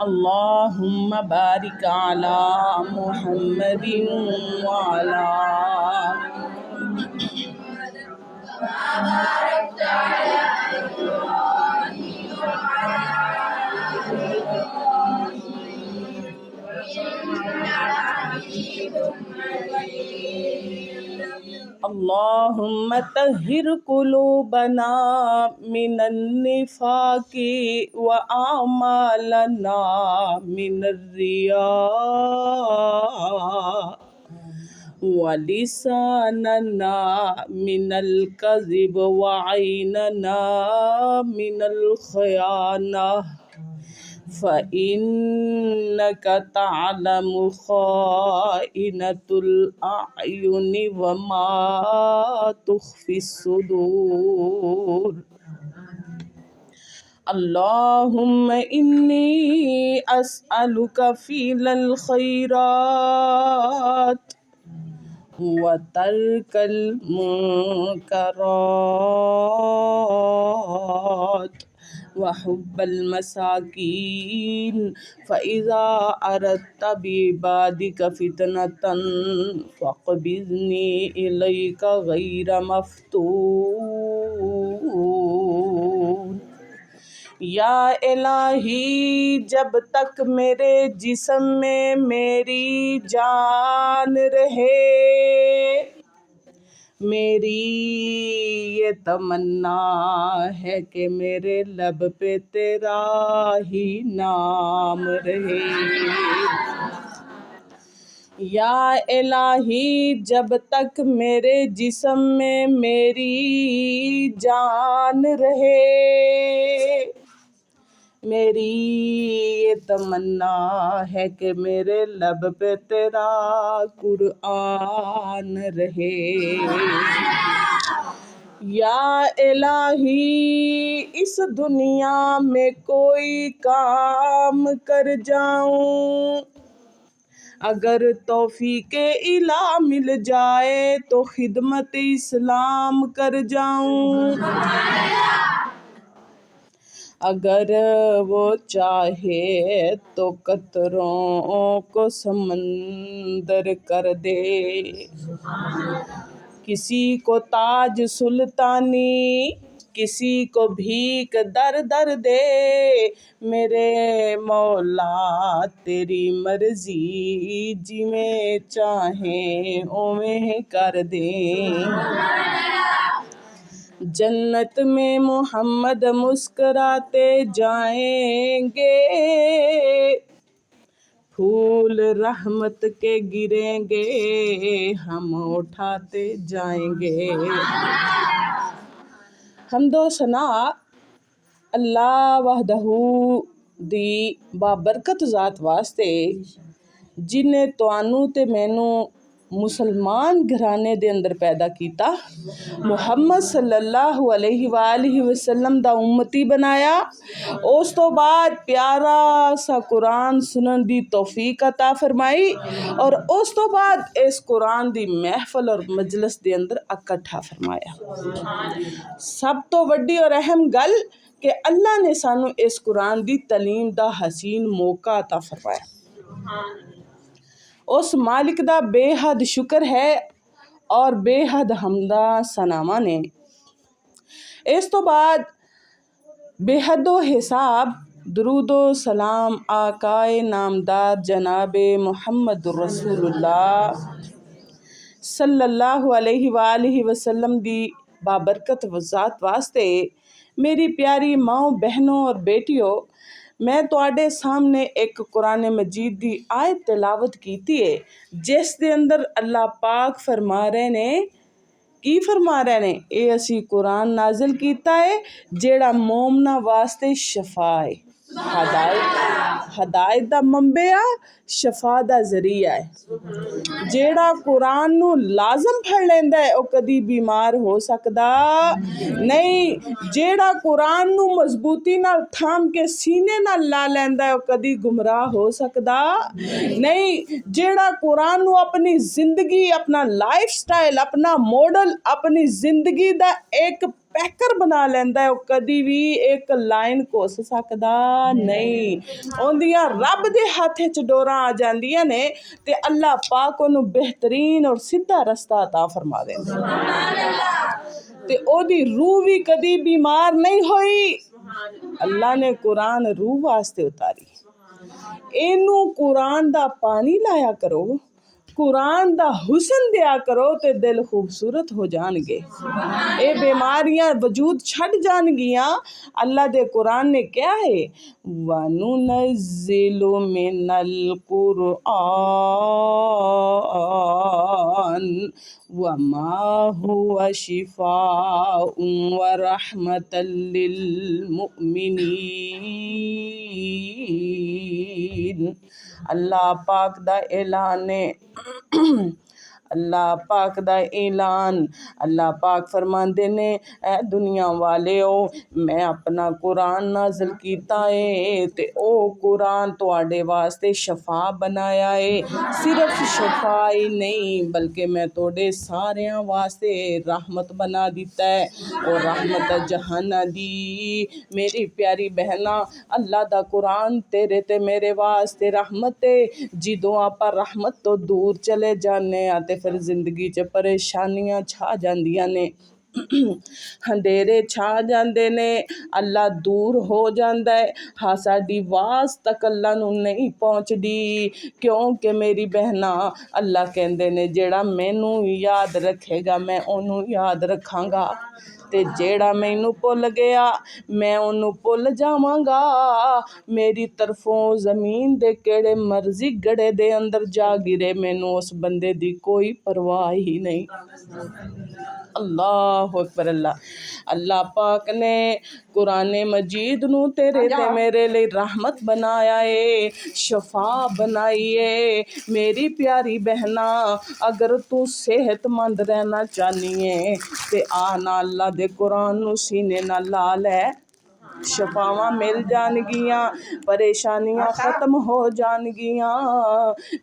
अल्लाहुम्मा बारिक अला मुहम्मदिन व अला अल्लाहुम्मा तहिर कुलूबना मिनन निफाकी व आमालना मिनर रिया व लिसानना मिनल कज़िब व ऐनना मिनल खयाना फ़इन्नक तअलमु ख़ाइनतुल अयुनि व मा तुख़फ़िस सुदूर। अल्लाहुम्मा इन्नी अस्अलुका फ़ीलल खैरात व तर्कल मुनकरात व हुब्बल मसाकीन फ़इज़ा अरदत बिइबादिका फ़ितनतन फ़क़बिज़नी इलैका गैर मफ़्तून। या इलाही, जब तक मेरे जिस्म में मेरी जान रहे, मेरी ये तमन्ना है कि मेरे लब पे तेरा ही नाम रहे। या इलाही, जब तक मेरे जिस्म में मेरी जान रहे, मेरी ये तमन्ना है कि मेरे लब पे तेरा कुरान रहे। या इलाही, इस दुनिया में कोई काम कर जाऊं, अगर तौफीके इला मिल जाए तो खिदमत इस्लाम कर जाऊं। अगर वो चाहे तो कतरों को समंदर कर दे, किसी को ताज सुल्तानी, किसी को भीख दर दर दे, मेरे मौला तेरी मर्जी जिमें चाहे ओवें कर दे। जन्नत में मोहम्मद मुस्कुराते जाएंगे, फूल रहमत के गिरेंगे, हम उठाते जाएंगे। हमदो सना अल्लाह वहदहू दी बाबरकत ज़ात वास्ते जिन्हें तुहानू ते मैनू मुसलमान घराने दे अंदर पैदा कीता, मुहम्मद सल्लल्लाहु अलैहि वालिहि वसल्लम दा उम्मती बनाया, उस तो बाद प्यारा सा कुरान सुनन दी तौफीक अता फरमाई और उस तो बाद इस कुरान दी महफल और मजलिस दे अंदर इकट्ठा फरमाया। सब तो वड्डी और अहम गल कि अल्लाह ने सानू इस कुरान दी तलीम दा हसीन मौका अता फरमाया। उस मालिक दा बेहद शुक्र है और बेहद हमदा सनामा ने। इस तो बाद बेहदो हिसाब दुरूदो सलाम आकाए नामदार जनाबे मुहम्मद रसूलुल्लाह सल्लल्लाहु अलैहि वालिहि वसल्लम दी बाबरकत वज़ात वास्ते मेरी प्यारी माओ बहनों और बेटियों, मैं तुहाडे सामने एक कुरान मजीद दी आयत तिलावत कीती है, जिस दे अंदर अल्लाह पाक फरमा रहे ने, की फरमा रहे ने, ये असी कुरान नाजिल कीता है जेड़ा मोमना वास्ते शफा है, हदायत दा मंबे आ, शफा दा जरिया है। जेड़ा कुरान नू लाजम फड़ लेंदा है, ओ कदी बीमार हो सकदा नहीं। जेड़ा कुरान नू मजबूती नाल थाम के सीने नाल ला लेंदा है, ओ कदी गुमराह हो सकदा नहीं। जेड़ा कुरान नू अपनी जिंदगी, अपना लाइफ स्टाइल, अपना मॉडल, अपनी जिंदगी दा एक स्पैकर बना लैंदा है, कदी भी एक लाइन घुस सकदा नहीं। उंदियां रब दे हत्थ च डोरां आ जांदियां ने ते अल्लाह पाक उन्नू बेहतरीन और सीधा रस्ता अता फरमा देंदे ते ओदी रूह भी कदी बीमार नहीं होई। अल्लाह ने कुरान रूह वास्ते उतारी। इनू कुरान दा पानी लाया करो, कुरान दा हुसन दिया करो ते दिल खूबसूरत हो जाएंगे। ये बीमारियां वजूद छड़ जाएंगियां। अल्लाह दे कुरान ने क्या है, वनुनज़्ज़िलु मिनल कुरआन वमा हुवा शिफाउन व रहमतल लिल मुमिनीन। अल्लाह पाक दा ऐलान है, अल्लाह पाक दा ऐलान। अल्लाह पाक फरमांदे ने, ऐ दुनिया वालेओ मैं अपना कुरान नाज़िल कीता है ते ओ कुरान तुहाडे वास्ते शफा बनाया है। सिर्फ शफा ही नहीं बल्कि मैं तुहाडे सारेयां वास्ते रहमत बना दिता है। और रहमत जहाना दी मेरी प्यारी बहना, अल्लाह दा कुरान तेरे ते मेरे वास्ते रहमत है। जिदों आपां रहमत तो दूर चले जाने आ ते फिर जिंदगी च परेशानियां छा जांदियां ने, अंधेरे छा जांदे ने, अल्लाह दूर हो जांदा है। हाँ साडी वाज तक अल्लाह नू नहीं पहुंचदी, क्योंकि मेरी बहना अल्लाह कहंदे ने जेड़ा मैनू याद रखेगा मैं ओनू याद रखांगा ते जेड़ा मैनू भुल गया मैं ओनू भुल जावांगा। मेरी तरफों जमीन दे केड़े मर्जी गड़े दे अंदर जा गिरे, मैनू उस बंदे दी कोई परवाह ही नहीं। अल्लाह अकबर। अल्लाह पाक ने कुराने मजीद नू तेरे ते मेरे लिए रहमत बनाया है, शफा बनाई है। मेरी प्यारी बहना, अगर तू सेहतमंद रहना चाहनी है ते आना अल्लाह दे कुरान नू सीने नाल ला लै, शफावां मिल जानगियां, परेशानियां खत्म हो जानगियां।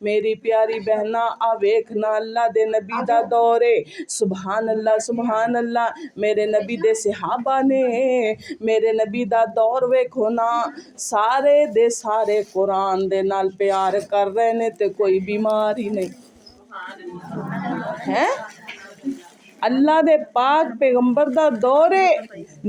मेरी प्यारी बहना आ वेखना अल्लाह दे नबी दा दौर है, सुभान अल्लाह सुभान अल्लाह। मेरे नबी दे सहाबा ने मेरे नबी दा दौर वेखो ना, सारे दे सारे कुरान दे नाल प्यार कर रहे ने ते कोई बीमार ही नहीं है। अल्लाह दे पाक पैगंबर दा दौर है,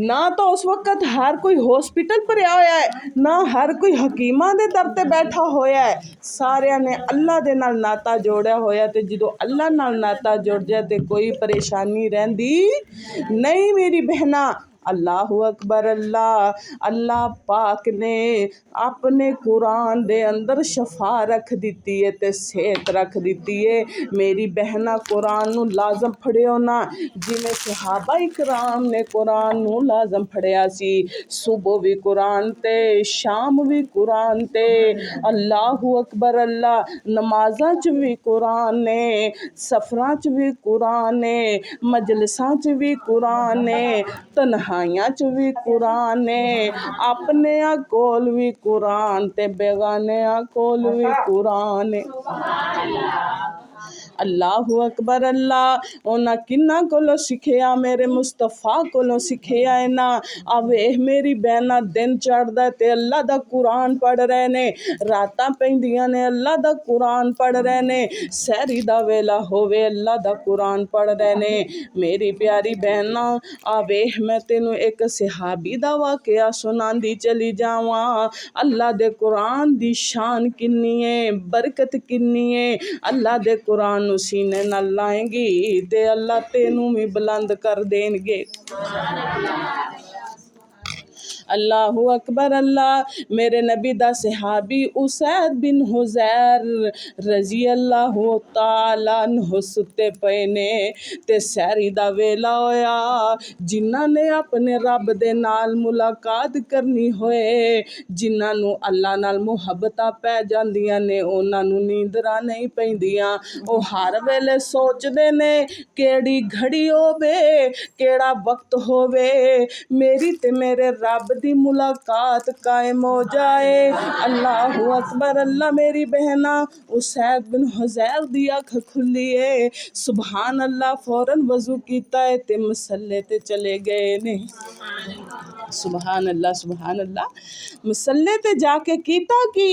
ना तो उस वक्त हर कोई हॉस्पिटल भरिया होया है, ना हर कोई हकीमां दे दर ते बैठा होया है। सारियां ने अल्लाह दे नाल नाता जोड़िया होया ते जदों अल्लाह नाल नाता जुड़ जाए ते कोई परेशानी रहिंदी नहीं मेरी बहना। अल्लाहु अकबर। अल्लाह पाक ने अपने कुरान दे अंदर शफा रख दिती है ते सेहत रख दिती है। मेरी बहना कुरान नू लाजम फड़ियो ना, जिवें सहाबा इकराम ने कुरान नू लाजम फड़िया सी। सुबह भी कुरान ते शाम भी कुरान ते, अल्लाहु अकबर। नमाज़ां च भी कुरान ने, सफरां च भी कुरान ने, मजलिसां च भी कुरान ने, तन्हाइयां च भी कुरान ने, अपनेआं कोल भी कुरान ते बेगानेआं कोल भी कुरान ने। अल्लाहु अकबर। उन्हां किन्ना कोलों सिखिया, मेरे मुस्तफा कोलों सिखिया है ना। अब मेरी बहना दिन चढ़दा ते अल्लाह दा कुरान पढ़ रहे ने, रातां पैंदियां ने अल्लाह दा कुरान पढ़ रहे ने, सहरी दा वेला होवे अल्लाह दा कुरान पढ़ रहे ने। मेरी प्यारी बहना आ वेख मैं तेनू एक सहाबी दा वाकया सुनांदी चली जावां। अल्लाह दे कुरान दी शान किन्नी है, बरकत किन्नी है। अल्लाह दे कुरान नू सीने नाल लाएंगी ते अल्लाह तेनू भी बुलंद कर देंगे। अल्लाहु अकबर। मेरे नबी दा सहाबी उसैद बिन हुज़ैर रज़ी अल्लाह तआला अन्हु सुते पे ने ते सहरी दा वेला होया। जिन्हां ने अपने रब दे नाल मुलाकात करनी होए, जिन्हां नू अल्लाह नाल मुहब्बतां पै जांदियां ने, उन्हां नू नींदरां नहीं पैंदियां। ओह हर वेले सोचदे ने केड़ी घड़ी होवे, केड़ा वक्त होवे, मेरी ते मेरे रब दी मुलाकात कायम हो जाए। अल्लाह अकबर। अल्लाह मेरी बहना उसैद बिन हुज़ैर दी अख खुली है। सुभान अल्लाह। फौरन वजू कीता है ते मसल्ले ते चले गए ने। सुभान अल्लाह सुभान अल्लाह। मसल्ले ते जाके कीता कि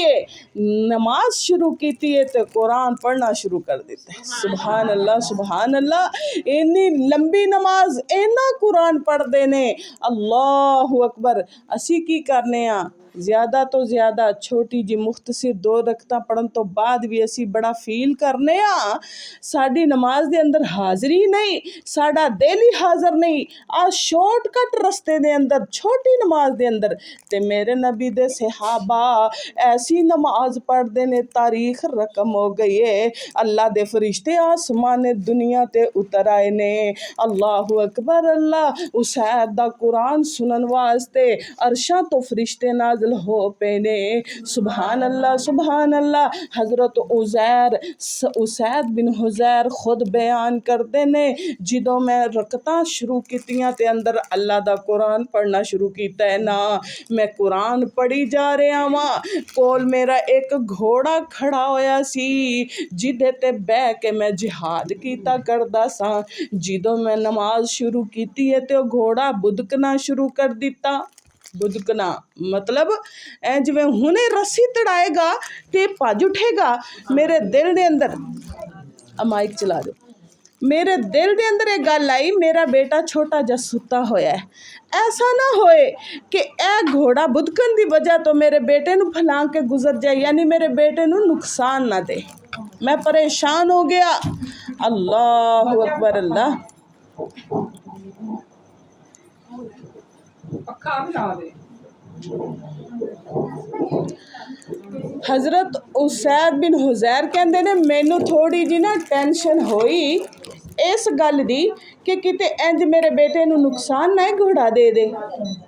नमाज शुरू कीती है तो कुरान पढ़ना शुरू कर दिता है। सुभान अल्लाह सुभान अल्लाह। इन्नी लंबी नमाज इन्ना कुरान पढ़ते ने। अल्लाह अकबर। असी की करने ज़्यादा तो ज़्यादा छोटी जी मुख्तसर 2 रकतां पढ़न तो बाद भी असी बड़ा फील करने साडी नमाज दे अंदर हाज़री नहीं, साडा दिल ही हाज़र नहीं। शॉर्टकट रस्ते दे अंदर छोटी नमाज दे अंदर ते मेरे नबी दे सहाबा ऐसी नमाज पढ़ते ने तारीख रकम हो गई है। अल्लाह दे फरिश्ते आसमान दुनिया ते उतर आए ने। अल्लाह अकबर। अल्लाह उसैद दा कुरान सुनन वास्ते अरशां तो फरिश्ते नाज़िल हो पे ने। सुभान अल्लाह सुभान अल्लाह। हज़रत उसैद बिन हुज़ैर खुद बयान करते ने जिदों मैं रकतां शुरू कीतियां ते अंदर अल्लाह दा कुरान पढ़ना शुरू कीता है ना, मैं कुरान पढ़ी जा रहा वां, कोल मेरा एक घोड़ा खड़ा होया सी जिदे ते बह के मैं जिहाद कीता करदा सा। जिदों मैं नमाज शुरू कीती है ते घोड़ा बुदकना शुरू कर दिता। बुदकना मतलब ऐ जिवें हुणे रस्सी तड़ाएगा ते भज उठेगा। मेरे दिल दे अंदर माइक चला दो। मेरे दिल दे अंदर एक गल आई, मेरा बेटा छोटा जा सुता होया है, ऐसा ना होए कि ए घोड़ा बुदकन दी वजह तो मेरे बेटे नू फलां के गुजर जाए, यानी मेरे बेटे नू नुकसान ना दे। मैं परेशान हो गया। अल्लाह अकबर। अल्लाह हज़रत उसैद बिन हुज़ैर कहते ने मैनू थोड़ी जी ना टेंशन होई इस गल दी कि किते इंज मेरे बेटे नू नुकसान ना घोड़ा दे दे।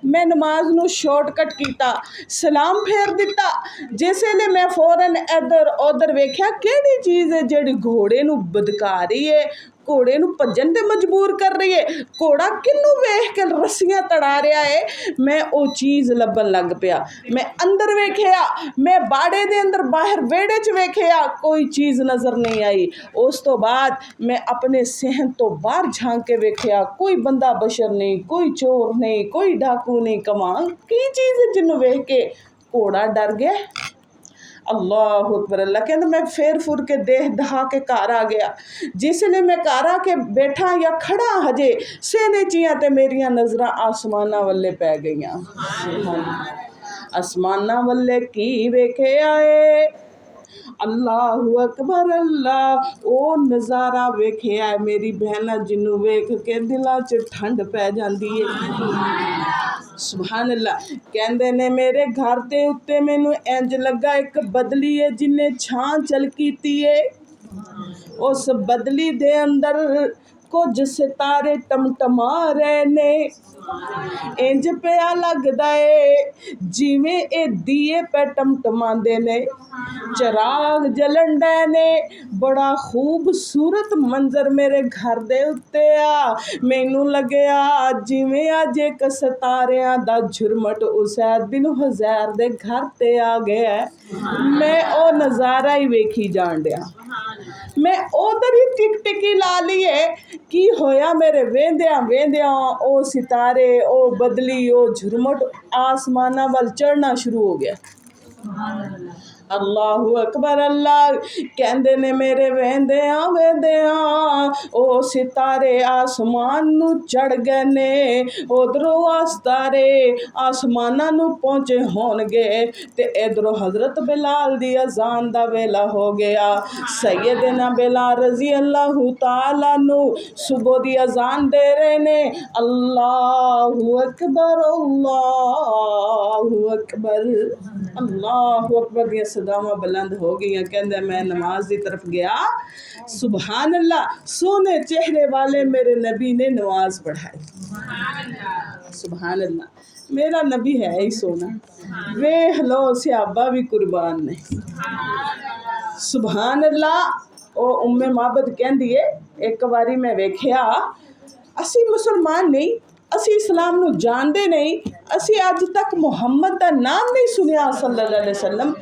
मैं नमाज नू शॉर्टकट कीता, सलाम फेर दिता। जिसले मैं फौरन इधर उधर वेख्या केड़ी चीज़ है जेड़ी घोड़े नू बदका रही है, घोड़े नू भजन ते मजबूर कर रही है, घोड़ा किनू वेख के रस्सियां तड़ा रहा है। मैं वो चीज़ लभन लग पिया। मैं अंदर वेख्या, मैं बाड़े दे अंदर बाहर वेड़े च वेख्या, कोई चीज़ नज़र नहीं आई। उस तो बाद मैं अपने सहन तो बाहर झांक के वेख्या, कोई बंदा बशर नहीं, कोई चोर नहीं, कोई डाकू नहीं। कमाल की चीज़ है जिन्नू वेख के घोड़ा डर गया। अल्लाह अकबर। अल्लाह कहते मैं फेर फुर के देह दहा के घर आ गया। जिसले मैं घर आके बैठा या खड़ा हजे सेने चियां ते मेरिया नज़रां आसमाना वल्ले पै गईयां। आसमाना वल्ले की वेखे आए। अल्लाह अकबर। अल्लाह ओ नज़ारा वेख्या है मेरी बहना जिन्नू वेख के दिलां च ठंड पै जांदी है। सुभान अल्लाह। कहंदे ने मेरे घर दे उत्ते मैनू इंज लगा एक बदली है जिन्ने छां झलकीती है। उस बदली दे अंदर कुछ सितारे टमटमा रहे ने। इंज पिया लगदा है जिवें ए दिए पे टमटमांदे ने, चराग जलन डे ने। बड़ा खूबसूरत मंजर मेरे घर दे उत्ते मैनू लग्या जिवें अज एक सितारियां दा झुरमट उसैद बिन हुज़ैर दे घर ते आ गया है। मैं ओ नज़ारा ही वेखी जान दिया। मैं उधर ही टिक टिकी ला ली है की होया मेरे वेंदियां वेंदियां ओ सितारे ओ बदली ओ झुरमट आसमाना वल चढ़ना शुरू हो गया। अल्लाह अकबर। अल्लाह कहंदे ने मेरे वेंदियां वेंदियां ओ सितारे आसमान नू चढ़ गए ने। उधरों सितारे आसमाना नू पहुंचे होणगे ते इधरों हज़रत बिलाल दी अजान दा वेला हो गया। सैयदना बिलाल रज़ी अल्लाह तआला नू सुबह दी अजान दे रहे ने। अल्लाहु अकबर अल्लाहु अकबर अल्लाहु अकबर दियां सदावां बुलंद हो गई। कहंदे मैं नमाज की तरफ गया। सुभान अल्लाह। सोने चेहरे वाले मेरे नबी ने नमाज पढ़ाई। सुभान अल्लाह। मेरा नबी है ही सोना। वेख लो सहाबा भी कुर्बान ने। सुभान अल्लाह। ओ उम्मे माबद कहंदी है एक बारी मैं वेख्या असी मुसलमान नहीं ਅਸੀਂ ਇਸਲਾਮ ਨੂੰ ਜਾਣਦੇ ਨਹੀਂ, ਅਸੀਂ ਅੱਜ ਤੱਕ ਮੁਹੰਮਦ ਦਾ ਨਾਮ ਨਹੀਂ ਸੁਣਿਆ ਸੱਲੱਲਾਹੁ ਅਲੈहि ਵਸੱਲਮ,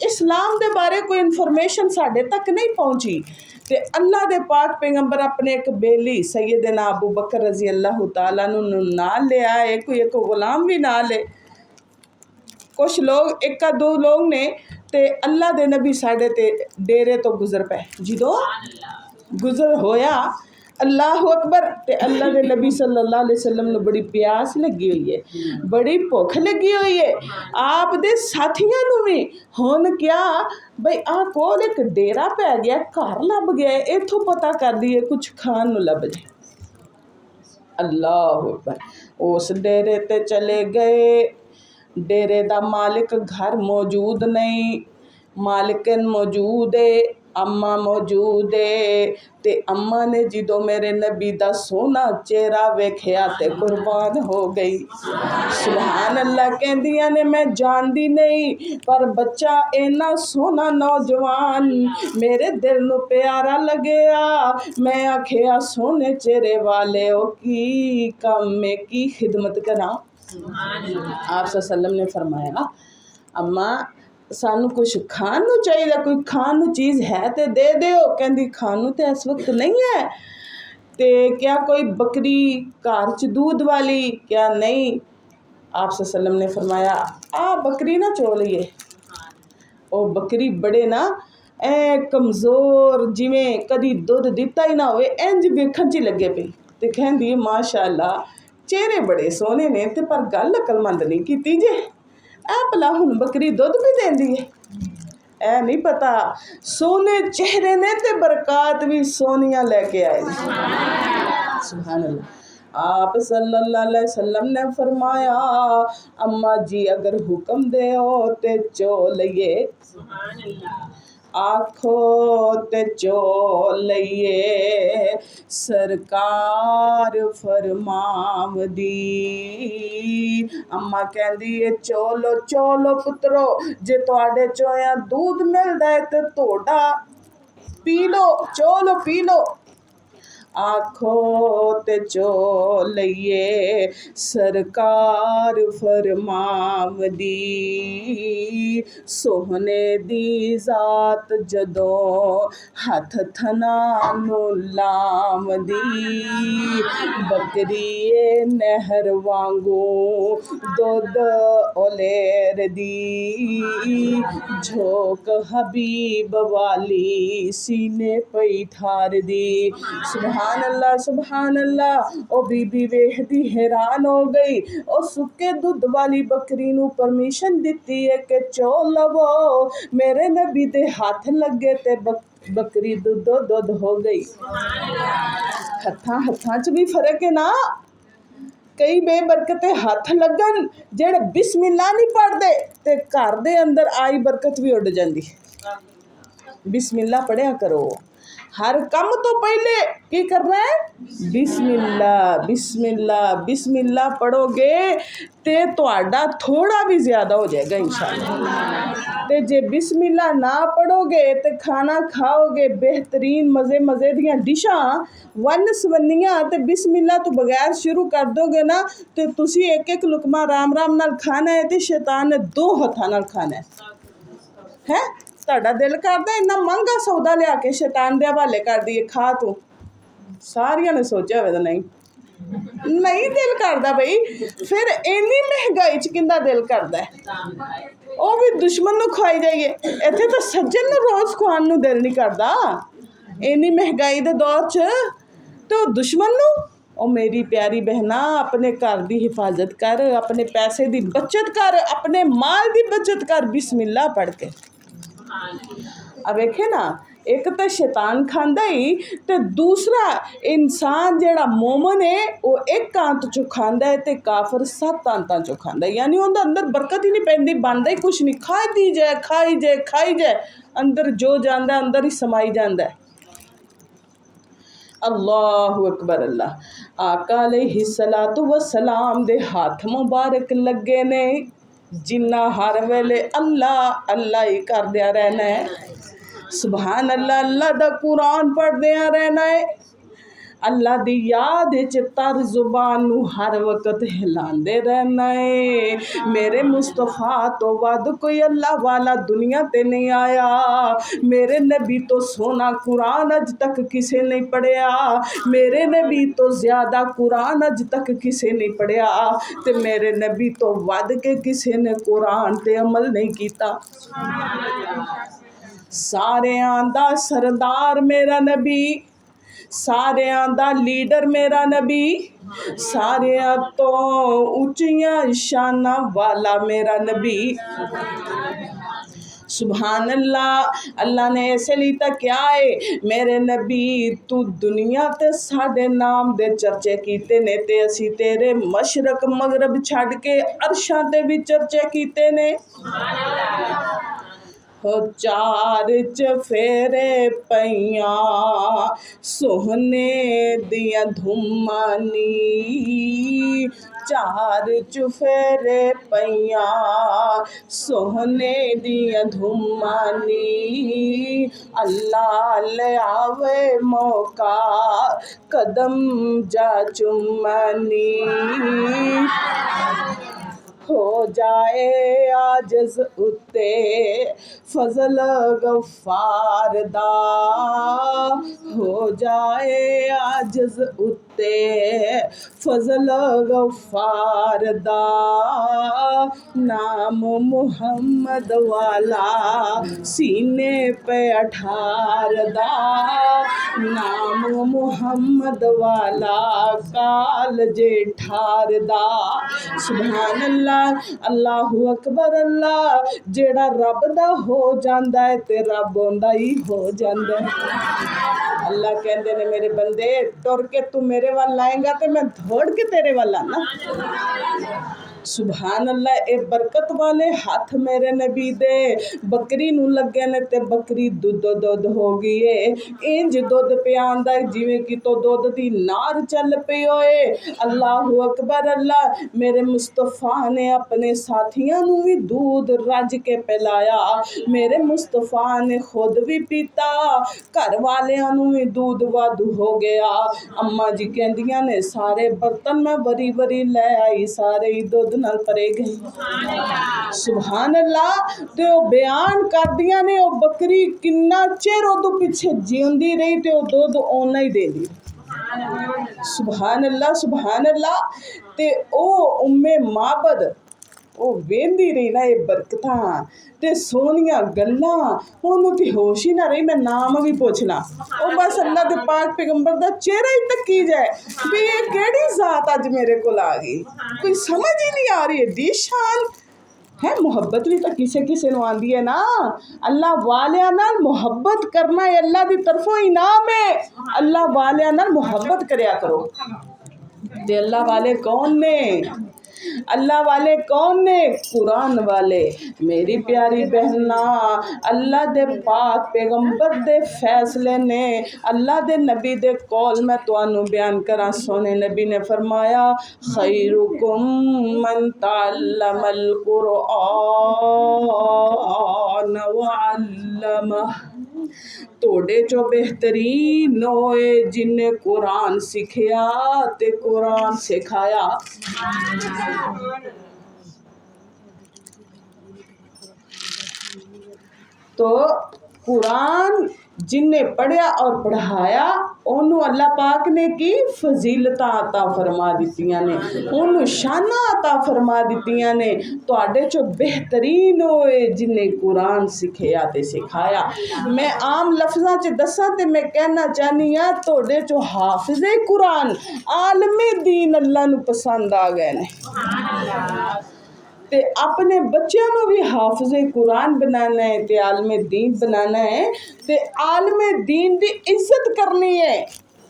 ਇਸਲਾਮ ਦੇ ਬਾਰੇ ਕੋਈ ਇਨਫੋਰਮੇਸ਼ਨ ਸਾਡੇ ਤੱਕ ਨਹੀਂ ਪਹੁੰਚੀ। ਤੇ ਅੱਲਾ ਦੇ ਪਾਕ ਪੈਗੰਬਰ ਆਪਣੇ ਇੱਕ ਬੇਲੀ ਸੈਯਦਨਾ ਅਬੂ ਬਕਰ ਰਜ਼ੀ ਅੱਲਾਹੁ ਤਾਲਾ ਨੂੰ ਨਾਲ ਲੈ ਆਏ, ਕੋਈ ਇੱਕ ਗੁਲਾਮ ਵੀ ਨਾਲ ਹੈ। ਕੁਛ ਲੋਕ ਇੱਕ ਦੋ ਲੋਕ ਨੇ ਤੇ ਅੱਲਾ ਦੇ ਨਬੀ ਸਾਡੇ ਤੇ ਡੇਰੇ ਤੋਂ ਗੁਜ਼ਰ ਪਏ। ਜਦੋਂ ਗੁਜ਼ਰ ਹੋਇਆ ਅੱਲਾਹੁ ਅਕਬਰ, ਤੇ ਅੱਲਾ ਦੇ ਨਬੀ ਸੱਲੱਲਾਹੁ ਅਲੈहि ਵਸੱਲਮ ਨੂੰ ਬੜੀ ਪਿਆਸ ਲੱਗੀ ਹੋਈ ਹੈ, ਬੜੀ ਭੁੱਖ ਲੱਗੀ ਹੋਈ ਹੈ। ਆਪ ਦੇ ਸਾਥੀਆਂ ਨੂੰ ਵੀ ਹੁਣ ਕਿਹਾ ਬਈ ਆਹ ਕੋਲ ਇੱਕ ਡੇਰਾ ਪੈ ਗਿਆ, ਘਰ ਲੱਭ ਗਿਆ, ਇੱਥੋਂ ਪਤਾ ਕਰ ਲਈਏ ਕੁਛ ਖਾਣ ਨੂੰ ਲੱਭ ਜਾਏ। ਅੱਲਾਹੁ ਅਕਬਰ, ਉਸ ਡੇਰੇ ਤੇ ਚਲੇ ਗਏ। ਡੇਰੇ ਦਾ ਮਾਲਿਕ ਘਰ ਮੌਜੂਦ ਨਹੀਂ, ਮਾਲਕਨ ਮੌਜੂਦ ਹੈ, अम्मा मौजूद है। ते अम्मा ने जो मेरे नबी दा सोहना चेहरा वेख्या ते कुर्बान हो गई। सुभान अल्लाह कहंदियां ने मैं जानदी नहीं, पर बच्चा इन्ना सोहना नौजवान मेरे दिल नू प्यारा लगया। मैं आखिया सोहने चेहरे वाले ओ की काम में की खिदमत करा। आप सल्लम ने फरमाया अम्मा सानू कुछ खान नू चाहिए, कोई खान नू चीज़ है तो दे दिओ। कहंदी खान नू तो इस वक्त नहीं है, तो क्या कोई बकरी घर च दूध वाली, क्या नहीं। आप सल्लम ने फरमाया आ बकरी ना चोलिए। ओ बकरी बड़े ना ए कमज़ोर जिमें कदी दुध दिता ही ना होवे इंज वेखण च लगे पई, ते कहंदी माशाअल्लाह चेहरे बड़े सोहने ने ते पर गल अकलमंद नहीं कीती जे। ऐ भला हुण बकरी दुध भी देंदी है, ऐ नहीं पता सोने चेहरे ने ते बरकत भी सोनिया लेके आए। सुभान अल्लाह। आप सल्लल्लाहु अलैहि वसल्लम ने फरमाया अम्मा जी अगर हुक्म दे ते चो लइए, आखो ते चो लइए। सरकार फरमावदी अम्मा कहंदी है चोलो चोलो पुत्रो, जे तुहाडे चोया दूध मिलदा है ते तोड़ा पी लो, चोलो पी लो। आखो ते चो लइए। सरकार फरमावदी सोहने दी जात जदों हथ थना नू लावदी। बकरी नहर वांगू दुध ओलेरदी, झोंक हबीब वाली सीने पई ठारदी। सुभान अल्लाह सुभान अल्लाह। ओ बीबी वेखदी हैरान हो गई। ओ सुके दुध वाली बकरी नू परमिशन दिती है कि चो लवो। मेरे नबी दे हाथ लगे ते बकरी दुधो दुध हो गई। हत्थां च भी फर्क है ना। कई बेबरकते हथ लगन जेड़े बिस्मिल्लाह नहीं पढ़ते ते घर दे अंदर आई बरकत भी उड़ जाती। बिस्मिल्लाह पढ़िया करो, हर कम तो पहले की करना है बिस्मिल्लाह बिस्मिल्लाह बिस्मिल्लाह पढ़ोगे ते तुहाडा थोड़ा भी ज़्यादा हो जाएगा इंशाअल्लाह। ते जे बिस्मिल्लाह ना पढ़ोगे तो खाना खाओगे बेहतरीन मज़े मज़े दियां डिशां वन सवन्नियां ते बिस्मिल्लाह तो बगैर शुरू कर दोगे ना तो तुसी एक एक लुकमा राम राम नाल खाना है ते शैतान ने दो हत्थां नाल खाना है। ਤੁਹਾਡਾ दिल करदा इन्ना महंगा सौदा लिया के शैतान दे हवाले कर दिए खा तू। सारिया ने सोचा होवे नहीं दिल करदा बई, फिर इन्नी महंगाई च किंदा दिल करदा है। वो भी दुश्मन नू खुआई जाइए, इत्थे तो सज्जन नू रोज़ खुआन नू दिल नहीं करदा। इन्नी महंगाई दे दौर च तो दुश्मन नू। ओ मेरी प्यारी बहना अपने घर की हिफाजत कर, अपने पैसे की बचत कर, अपने माल की बचत कर बिस्मिल्लाह पढ़ के। अब वेखे ना एक तो शैतान खांदा ही ते दूसरा इंसान जेड़ा मोमन है वो एक आंत चो खांदा है ते काफर 7 आंतां चो खांदा है। यानी उनके अंदर बरकत ही नहीं पैंदी, बनदा ही कुछ नहीं, खाई जाए खाई जाए खाई जाए, अंदर जो जांदा अंदर ही समाई जांदा है। अल्लाहु अकबर अल्लाह। आका अलैहिस्सलातु वस्सलाम दे हाथ मुबारक लगे ने, जिन्ना हर वेले अल्लाह अल्लाह ही करदिया रहना है। सुभान अल्लाह, अल्लाह दा कुरान पढ़दिया रहना है। अल्लाह दी याद च तर जुबान नू हर वक्त हिलांदे रहना है। मेरे मुस्तफा तो वध कोई अल्लाह वाला दुनिया ते नहीं आया। मेरे नबी तो सोना कुरान अज तक किसे नहीं पढ़िया। मेरे नबी तो ज्यादा कुरान अज तक किसे नहीं पढ़िया। ते मेरे नबी तो वध के किसे ने कुरान ते अमल नहीं किया। सारेयां दा सरदार मेरा नबी, सारेयां दा लीडर मेरा नबी, सारेयां तो उच्चियां शाना वाला मेरा नबी। सुभान अल्लाह। अल्लाह ने इसलिए तक क्या है मेरे नबी तू दुनिया ते साडे नाम दे चर्चे कीते ने ते असी तेरे मशरक मगरब छड़ के अरशां ते भी चर्चे कीते ने। हो चार चफेरे पईयां सोहने दियां धुम्मां नी, चार चफेरे पईयां सोहने दियां धुम्मां नी। अल्लाह ले आवे मौका कदम जा चुम्मनी। हो जाए आजज़ उत्ते फजल गफ्फार दा, हो जाए आजज़ उत्ते फजल गफ्फार दा। नाम मुहम्मद वाला सीने पे अठार दा, नाम मुहम्मद वाला काल जे ठार दा। सुभान अल्लाह। अल्लाहु अकबर। अल्लाह जेड़ा रब दा हो जांदा है ते रब ओंदा ही हो जांदा है। अल्लाह कहंदे ने मेरे बंदे टुर के तू मेरे वाल आएगा ते मैं दौड़ के तेरे वाल आना। सुभान अल्लाह। ए बरकत वाले हथ मेरे नबी दे बकरी नू लगे ने ते बकरी दुध दुध हो गई है। इंज दुध पियांदा है जिवें कि तो दुध दी नार चल पई होए। अल्लाहु अकबर। अल्लाह मेरे मुस्तफा ने अपने साथियां नू भी दूध रज के पिलाया। मेरे मुस्तफा ने खुद भी पीता, घर वालियां नू भी दूध वाधू हो गया। अम्मा जी कहंदियां ने सारे बर्तन मैं वरी वरी लै आई, सारे ही दुध नाल भरे गए। सुभान अल्लाह। ते ओ बयान करदियां ने ओ बकरी किन्ना चिर ओदू पिछे जींदी रही ते ओ दुध ओना ही देंदी। सुभान अल्लाह। सुभान अल्लाह। ते ओ उम्मे माबद ओ वेंदी रही ना ये बरकतां ते सोहनियां गल्लां, ओनू ते होश ही ना रही मैं नाम भी पुछना। ओ बस अल्लाह दे पाक पैगंबर दा चेहरा ही तक्की जाए भी ये केड़ी जात अज मेरे कोल आ गई। कोई समझ ही नहीं आ रही एडी शान है। मुहब्बत भी तो किसे किसे नू आंदी है ना। अल्लाह वालियां नाल मुहब्बत करना है अल्लाह दी तरफों इनाम है। अल्लाह वालियां नाल मुहब्बत करया करो। ते अल्लाह वाले कौन ने? अल्लाह वाले कौन ने? कुरान वाले। मेरी प्यारी बहना अल्लाह दे पाक पैगंबर दे फैसले ने, अल्लाह दे नबी दे कौल मैं तुहानू बयान करा। सोने नबी ने फरमाया खैरुकुम मन तअल्लमल कुरआन व अल्लमह। तोड़े चो बेहतरीन होए जिन्ने कुरान सिखया ते कुरान सिखाया। तो कुरान जिन्ने पढ़िया और पढ़ाया ओनू अल्लाह पाक ने की फजीलतां अता फरमा दित्तियां ने, ओनू शाना अता फरमा दित्तियां ने। तुहाडे चो बेहतरीन होए जिन्ने कुरान सिखया ते सिखाया। मैं आम लफ्ज़ां च दसां ते मैं कहना चाहनी हाँ तुहाडे चो हाफिज़े कुरान आलमे दीन अल्लाह नू पसंद आ गए ने ते अपने बच्चों को भी हाफिज़े कुरान बनाना है ते आलमे दीन बनाना है ते आलमे दीन की इज्जत करनी है,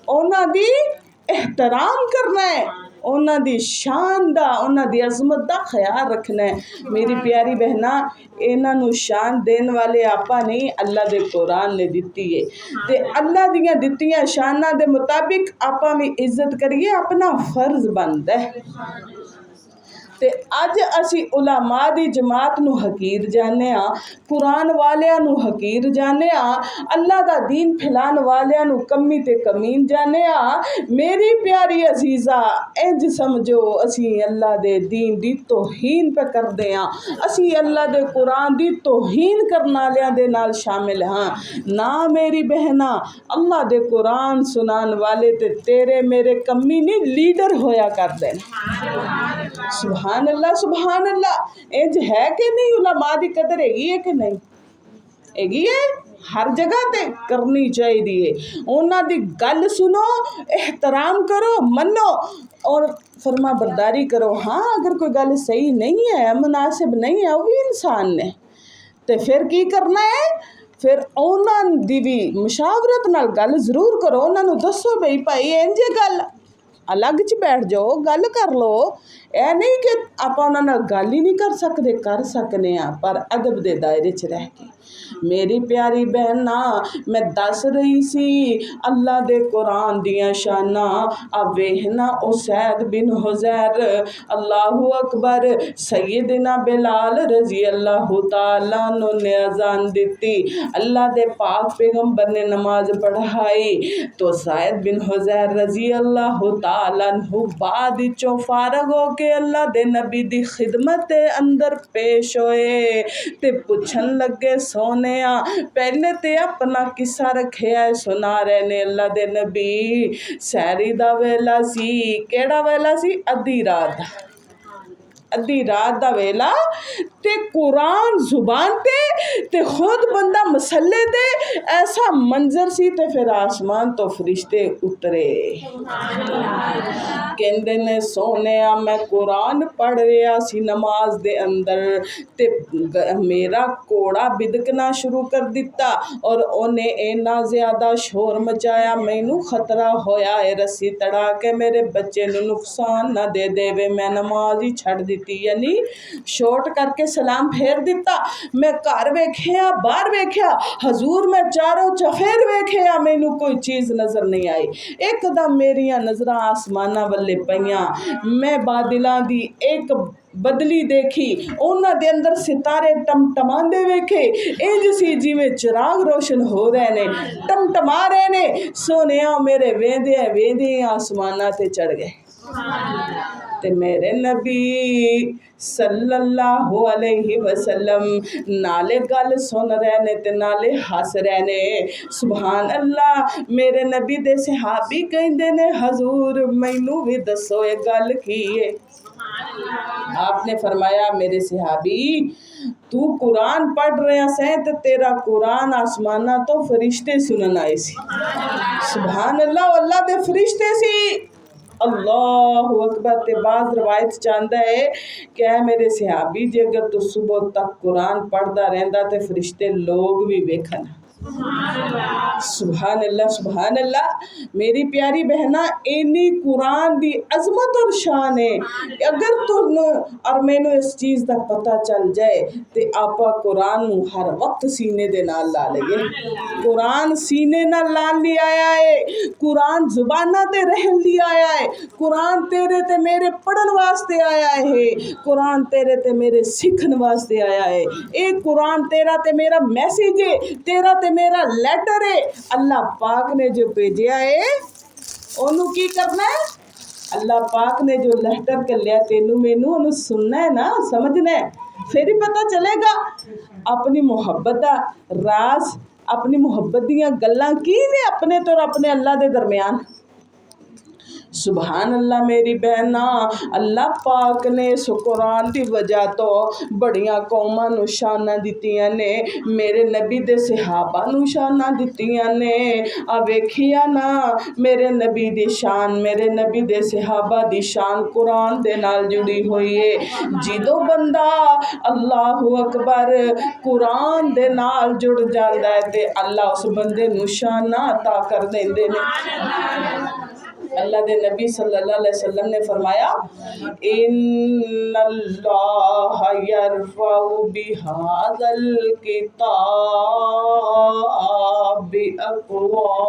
उन्हां दी एहतराम करना है, उन्हां दी शान दा उन्हां दी अजमत दा ख्याल रखना है। मेरी प्यारी बहना इन्हां नू शान देने वाले आपा नहीं अल्लाह दे कुरान ने दित्ती है ते अल्लाह दियां दित्तियां शानां दे मुताबिक आपा भी इज्जत करिए, अपना फर्ज बनदा है। ਤੇ ਅੱਜ ਅਸੀਂ ਉਲਾਮਾ ਦੀ ਜਮਾਤ ਨੂੰ ਹਕੀਰ ਜਾਂਦੇ ਹਾਂ, ਕੁਰਾਨ ਵਾਲਿਆਂ ਨੂੰ ਹਕੀਰ ਜਾਂਦੇ ਹਾਂ, ਅੱਲਾ ਦਾ ਦੀਨ ਫੈਲਾਉਣ ਵਾਲਿਆਂ ਨੂੰ ਕਮੀ ਤੇ ਕਮੀਨ ਜਾਂਦੇ ਹਾਂ। ਮੇਰੀ ਪਿਆਰੀ ਅਜ਼ੀਜ਼ਾ, ਇੰਜ ਸਮਝੋ ਅਸੀਂ ਅੱਲਾ ਦੇ ਦੀਨ ਦੀ ਤੋਹੀਨ ਪੇ ਕਰਦੇ ਹਾਂ, ਅਸੀਂ ਅੱਲਾ ਦੇ ਕੁਰਾਨ ਦੀ ਤੋਹੀਨ ਕਰਨ ਵਾਲਿਆਂ ਦੇ ਨਾਲ ਸ਼ਾਮਿਲ ਹਾਂ। ਨਾ ਮੇਰੀ ਬਹਿਨਾ, ਅੱਲਾ ਦੇ ਕੁਰਾਨ ਸੁਣਾਉਣ ਵਾਲੇ ਤੇ ਤੇਰੇ ਮੇਰੇ ਕਮੀ ਨਹੀਂ ਲੀਡਰ ਹੋਇਆ ਕਰਦੇ ਨੇ। ਸੁਭਾਨ ਅੱਲਾ, ਸੁਭਾਨ ਅੱਲਾ। ਇੰਜ ਹੈ ਕਿ ਨਹੀਂ? ਉਲਮਾ ਦੀ ਕਦਰ ਹੈਗੀ ਹੈ ਕਿ ਨਹੀਂ ਹੈਗੀ ਹੈ? हर जगह ते करनी चाहिए। उन्होंने गल सुनो, एहतराम करो, मनो और फरमा बरदारी करो। हाँ, अगर कोई गल सही नहीं है, मुनासिब नहीं है, वो भी इंसान ने, तो फिर की करना है? फिर उन्होंने भी मुशावरत नाल गल जरूर करो। उन्होंने दसो बई भाई इंज गल, अलग च बैठ जाओ, गल कर लो। यह नहीं कि आप उन्होंने गल ही नहीं कर सकने, पर अदब के दायरे च रह के। मेरी प्यारी बहना, मैं दस रही सी अल्लाह दे कुरान दियां शाना। अब वेखना उसैद बिन हुज़ैर, अल्लाहु अकबर, सैयदना बिलाल रजी अल्लाह तआला अन्हु ने अजान दिती। अल्लाह दे पाक पैगंबर ने नमाज पढ़ाई तो सैयद बिन हुज़ैर रजी अल्लाह तआला अन्हु बाद विचों फारग हो के अल्लाह दे नबी दी खिदमत दे अंदर पेश होए ते पुछन लगे, सोने पहले ते अपना किस्सा रखिया है, सुना रहे ने अल्लाह दे नबी। सैरी दा वेला सी, केड़ा वेला सी? अद्धी रात दा, अद्धी रात दा वेला, ते कुरान जुबान ते खुद बंदा मसले ते ऐसा मंजर सी। ते फिर आसमान तो फरिश्ते उतरे, कहंदे ने सोने मैं कुरान पढ़ रहा सी नमाज दे अंदर, ते मेरा घोड़ा बिदकना शुरू कर दिता और उन्हें इन्ना ज्यादा शोर मचाया, मैनू खतरा होया है रस्सी तड़ा के मेरे बच्चे नू नुकसान ना दे देवे। मैं नमाज ही छड़ दी, यानी शॉर्ट करके सलाम फेर दिता। मैं घर वेख्या, बाहर वेख्या, हजूर मैं चारों चफेर वेख्या, मैनू कोई चीज़ नज़र नहीं आई। एकदम मेरिया नज़रां आसमाना वल्ले पईयां, मैं बादलों दी एक बदली देखी, उन्हां दे अंदर सितारे टमटमांदे वेखे, इंज सी जिवें चिराग रोशन हो रहे ने, टमटमा रहे ने। सोनिया मेरे वेंदे वेंदे आसमाना ते चढ़ गए ते मेरे नबी सल्लल्लाहु अलैहि वसल्लम नाले गल सुन रहे ने ते नाले हस रहे ने। सुभान अल्लाह। मेरे नबी दे सहाबी कहंदे ने, हजूर मैनू भी दसो ये गल की है। आपने फरमाया, मेरे सहाबी तू कुरान पढ़ रहा से ते तेरा कुरान आसमाना तो फरिश्ते सुनन आए सी। सुभान अल्लाह, अल्लाह दे फरिश्ते सी। अल्लाहु अकबर। ते बाज़ रवायत चाहता है कि मेरे सहाबी जी अगर तू सुबह तक कुरान पढ़ता रहता तो फरिश्ते लोग भी वेखन। सुभान अल्लाह, सुभान अल्लाह। मेरी प्यारी बहना, इन्नी कुरान दी अजमत और शान है। अगर तुहानू और मैनू इस चीज़ का पता चल जाए तो आपा कुरान नू हर वक्त सीने दे नाल ला लईए। कुरान सीने नाल लान ली आया है, कुरान जुबाना ते रहन ली आया है, कुरान तेरे ते मेरे पढ़न वास्ते आया है, कुरान तेरे ते मेरे सीखन वास्ते आया है। एक कुरान तेरा ते मेरा मैसेज है, तेरा ते मेरा लेटर है। अल्लाह पाक ने जो भेजा है ओनू की करना है? अल्लाह पाक ने जो लेटर कर लिया तेनू मैनू ओनू सुनना है ना, समझना है, फिर ही पता चलेगा अपनी मुहब्बत का राज, अपनी मुहब्बत दियां गल्लां की ने अपने तो अपने अल्लाह दे दरमियान। सुभान अल्लाह। मेरी बहना, अल्लाह पाक ने इस कुरान की वजह तो बड़ियां कौमां नू शाना दित्तियां ने, मेरे नबी दे सहाबा नू शाना दित्तियां ने। आ वेखिया ना मेरे नबी दी शान, मेरे नबी दे सहाबा दी शान कुरान दे नाल जुड़ी हुई है। जिदों बंदा अल्लाहु अकबर कुरान दे नाल जुड़ जाता है ते अल्लाह उस बंदे नू शाना अता कर देंदे ने। अल्लाह दे नबी सल्लल्लाहु अलैहि वसल्लम ने फरमाया, इन्नल्लाह यरफउ बिहाज़ल किताब अक़वामन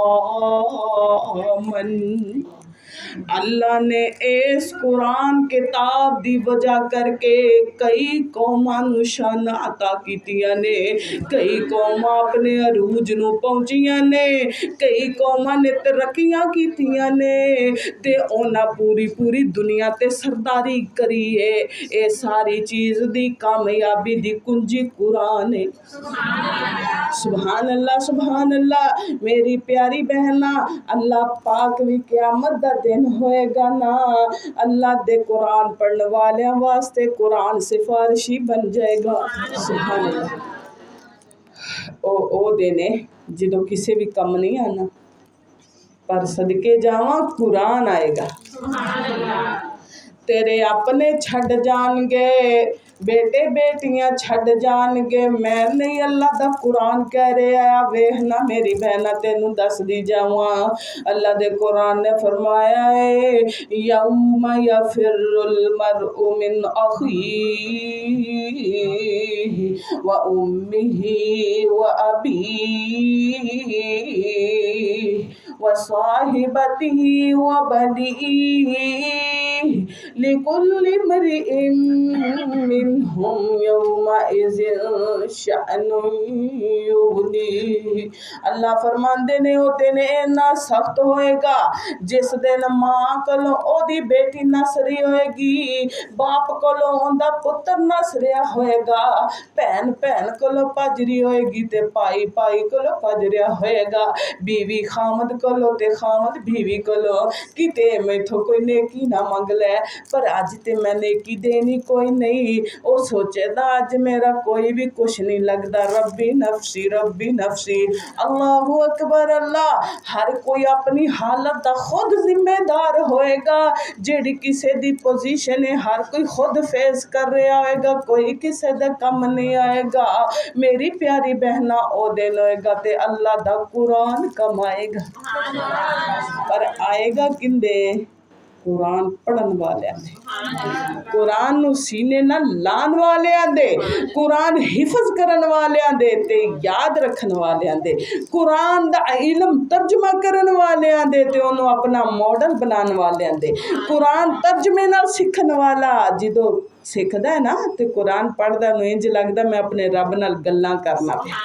अल्लाह ने इस कुरान किताब दी वजह करके कई कौमां नूं शान अता कीतियां ने, कई कौमां अपने अरूज नूं पहुंचियां ने, कई कौमां ने तरक्कियां कीतियां ने ते उन्हां पूरी पूरी दुनिया ते सरदारी करी है। ये सारी चीज़ दी कामयाबी दी कुंजी कुरान है। सुभान अल्लाह, सुभान अल्लाह। मेरी प्यारी बहना, अल्लाह पाक भी क़यामत दा दिन होएगा ना, अल्लाह दे कुरान पढ़ने वालियां वास्ते कुरान सिफारिशी बन जाएगा। सुभान अल्लाह। ओ दिन है जो किसी भी कम नहीं आना, पर सदके जावा कुरान आएगा। तेरे अपने छड़ जाणगे, बेटे बेटियां छड़ जाणगे, मैं नहीं अल्लाह दा कुरान कह रहा। वेखना मेरी बहना, तेनू दसदी जावां, अल्लाह दे कुरान ने फरमाया है, यौमा यफिरुल मरउ मिन अखीही व उम्मिही व अबीही व साहिबतिही व बनीही लिकुल्लि इम्रिइन मिनहुम यौमइज़िन शअनुन युग़नीह। अल्लाह फरमांदे ने ओ दिन इन्ना सख्त होएगा जिस दिन मां कोलों ओदी बेटी नसरी होएगी, बाप कोलों ओंदा पुत्र नसरिया होएगा, भैन भैन कोलों भजरी होएगी ते भाई भाई कोलों भजरिया होएगा, बीवी खामद कोलों ते खामद बीवी कोलों। किते मैथों कोई नेकी ना मंग लै, पर अज ते मैं नेकी देनी कोई नहीं। ओ सोचेदा अज मेरा कोई भी कुछ नहीं लगदा, रब्बी नफसी। अल्लाहु अकबर। अल्लाह, हर कोई अपनी हालत दा खुद जिम्मेदार होएगा। जेड़ी किसी दी पोजीशन है हर कोई खुद फेस कर रहा होएगा, कोई किसी दा कम नहीं आएगा। मेरी प्यारी बहना, ओ दिन होएगा ते अल्लाह दा कुरान कमाएगा, पर आएगा किंदे? कुरान पढ़न वालियां दे, कुरान नू सीने नाल लान वालियां दे, कुरान हिफज करन वालियां दे ते याद रखन वालियां दे, कुरान दा इल्म तर्जमा करन वालियां दे ते ओनू अपना मॉडल बनाने वालियां दे। कुरान तर्जमे नाल सीखन वाला जिदों सिखदा है ना ते कुरान पढ़दा नूं इंज लगदा मैं अपने रब नाल गल्लां करना पिया।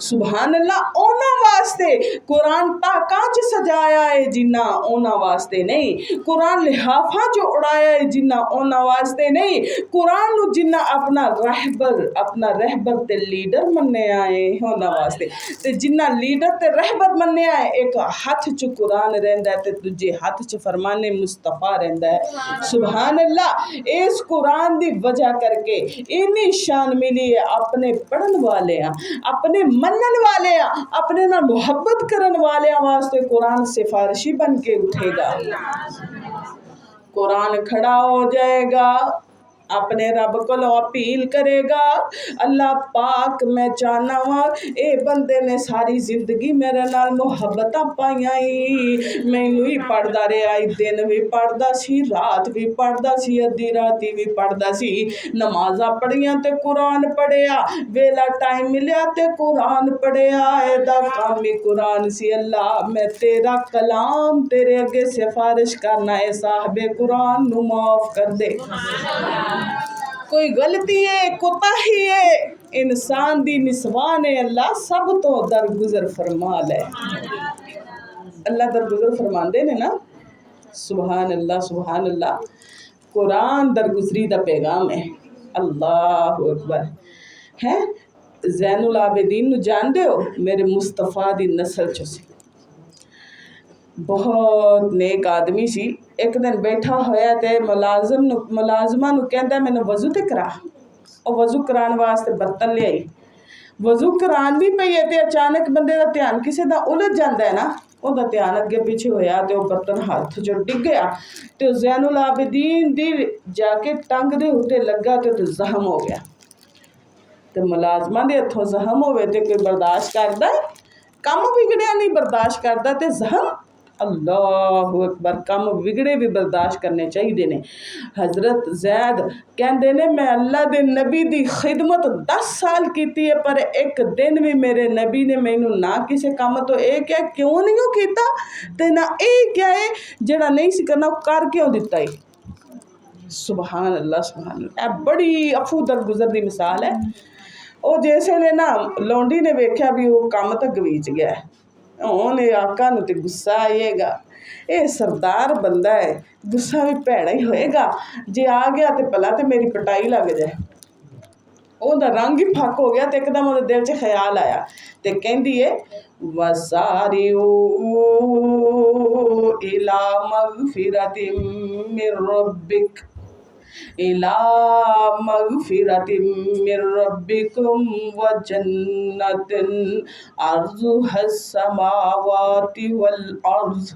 सुभान अल्लाह। उन्हां वास्ते कुरान ताकां च सजाया है जिन्ना उन्हां वास्ते नहीं, कुरान लिहाफां च उड़ाया है जिन्ना उन्हां वास्ते नहीं, कुरान नूं जिन्ना अपना रहबर ते लीडर मन्निया है उन्हां वास्ते, ते जिन्ना लीडर ते रहबर मन्निया है, एक हथ च कुरान रहिंदा है ते दूजे हथ च फरमाने मुस्तफा रहिंदा है। सुभान अल्लाह। इस कुरान दी वजह करके इन्नी शान मिली है अपने पढ़न वाले, अपने मनन वाले, अपने नाल मुहब्बत करन वाले वास्ते कुरान सिफारिशी बन के उठेगा। कुरान खड़ा हो जाएगा, अपने रब को अपील करेगा, अल्लाह पाक मैं चाहना वा ए बंदे ने सारी जिंदगी मेरे नाल मुहब्बत पाइयां ही, मैनू ही पढ़दा रहा, दिन भी पढ़दा सी, रात भी पढ़दा सी, अद्धी राती भी पढ़दा सी, नमाज़ां पढ़ियां ते कुरान पढ़िया, वेला टाइम मिलिया ते कुरान पढ़िया, एदा काम ही कुरान सी। अल्लाह मैं तेरा कलाम तेरे अगे सिफारिश करना है, साहबे कुरान नू माफ कर दे। कोई गलती है, कोताही है, इंसान दी निसवान है, अल्लाह सब तो दरगुजर फरमा ले। अल्लाह दरगुजर फरमांदे ने ना। सुभान अल्लाह, सुभान अल्लाह। कुरान दरगुजरी दा पैगाम है। अल्लाहु अकबर। हैं ज़ैनुल आबिदीन नू जानदे हो? मेरे मुस्तफा दी नस्ल चो सी, बहुत नेक आदमी सी। एक दिन बैठा होया ते मुलाजमा नू कहंदा मैनू वज़ू ते करा। और वज़ू कराने वास्ते बर्तन लियाई, वज़ू करान भी पई है ते अचानक बंदे दा ध्यान किसे दा उलझ जांदा है ना, ओहदा ध्यान अगे पिछे होया ते ओह बर्तन हत्थ चों डिग गया ते ज़ैनुल आबिदीन दी जाके टंग दे उत्ते लगा ते जख्म हो गया। ते मुलाजमा दे हत्थों जख्म होवे ते कोई बर्दाश्त करदा है? कम बिगड़िया नहीं बर्दाश्त करदा ते जख्म। अल्लाहु अकबर। कम बिगड़े भी बर्दाश्त करने चाहिए ने। हज़रत ज़ैद कहते ने मैं अल्लाह दे नबी दी खिदमत 10 साल की है, पर एक दिन भी मेरे नबी ने मैनू ना किसी काम तो ये क्या क्यों नहीं किया ते ना ये क्या है जेड़ा नहीं सी करना कर क्यों दिता है। सुभान अल्लाह सुभान अल्लाह। यह बड़ी अफू दरगुजर की मिसाल है। वो जिसले ना लौंडी ने वेख्या भी वो काम तो गवीच गया है, हुण आका नूं ते गुस्सा आएगा। ये सरदार बंदा है, गुस्सा भी भैड़ा ही होएगा, जे आ गया तो भला तो मेरी पिटाई लग जाए। ਉਹਦਾ रंग ही फक हो गया तो एकदम ਉਹਦੇ दिल 'ਚ ख्याल आया तो कहती है वसारिऊ इला मगफिरतिम मिर रब्बिक इला मगफिरतिम मिर रब्बिकुम व जन्नतिन अर्जुहस समावाति वल अर्ज़।